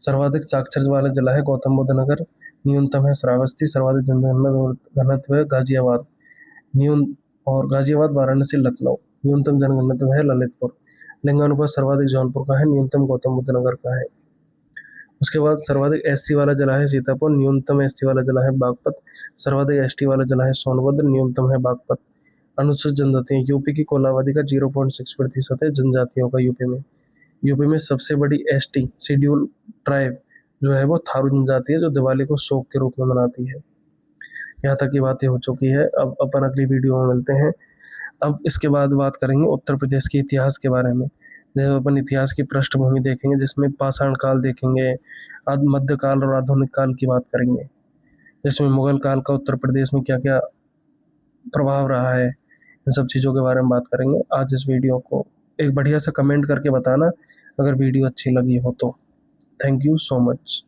सर्वाधिक साक्षर वाला जिला है गौतम बुद्ध नगर, न्यूनतम है श्रावस्ती। सर्वाधिक जनगणना घनत्व है गाजियाबाद, और गाजियाबाद, वाराणसी, लखनऊ। न्यूनतम जनगणना है ललितपुर। लिंगानुपात सर्वाधिक जौनपुर का है, न्यूनतम गौतम बुद्ध नगर का है। उसके बाद सर्वाधिक एससी वाला जिला है सीतापुर, न्यूनतम एससी वाला जिला है बागपत। सर्वाधिक एसटी वाला जिला है सोनभद्र, न्यूनतम है बागपत। अनुसूचित जनजातियां, यूपी की कुल आबादी का 0.6% है जनजातियों का यूपी में सबसे बड़ी एसटी शेड्यूल ट्राइब जो है वो थारू जनजाति है, जो दिवाली को शोक के रूप में मनाती है। यहाँ तक की बातें हो चुकी है। अब अपन अगली वीडियो में मिलते हैं। अब इसके बाद बात करेंगे उत्तर प्रदेश के इतिहास के बारे में। जैसे अपन इतिहास की पृष्ठभूमि देखेंगे, जिसमें पाषाण काल देखेंगे, मध्यकाल और आधुनिक काल की बात करेंगे, जिसमें मुगल काल का उत्तर प्रदेश में क्या क्या प्रभाव रहा है, इन सब चीज़ों के बारे में बात करेंगे। आज इस वीडियो को एक बढ़िया सा कमेंट करके बताना अगर वीडियो अच्छी लगी हो तो। Thank you so much.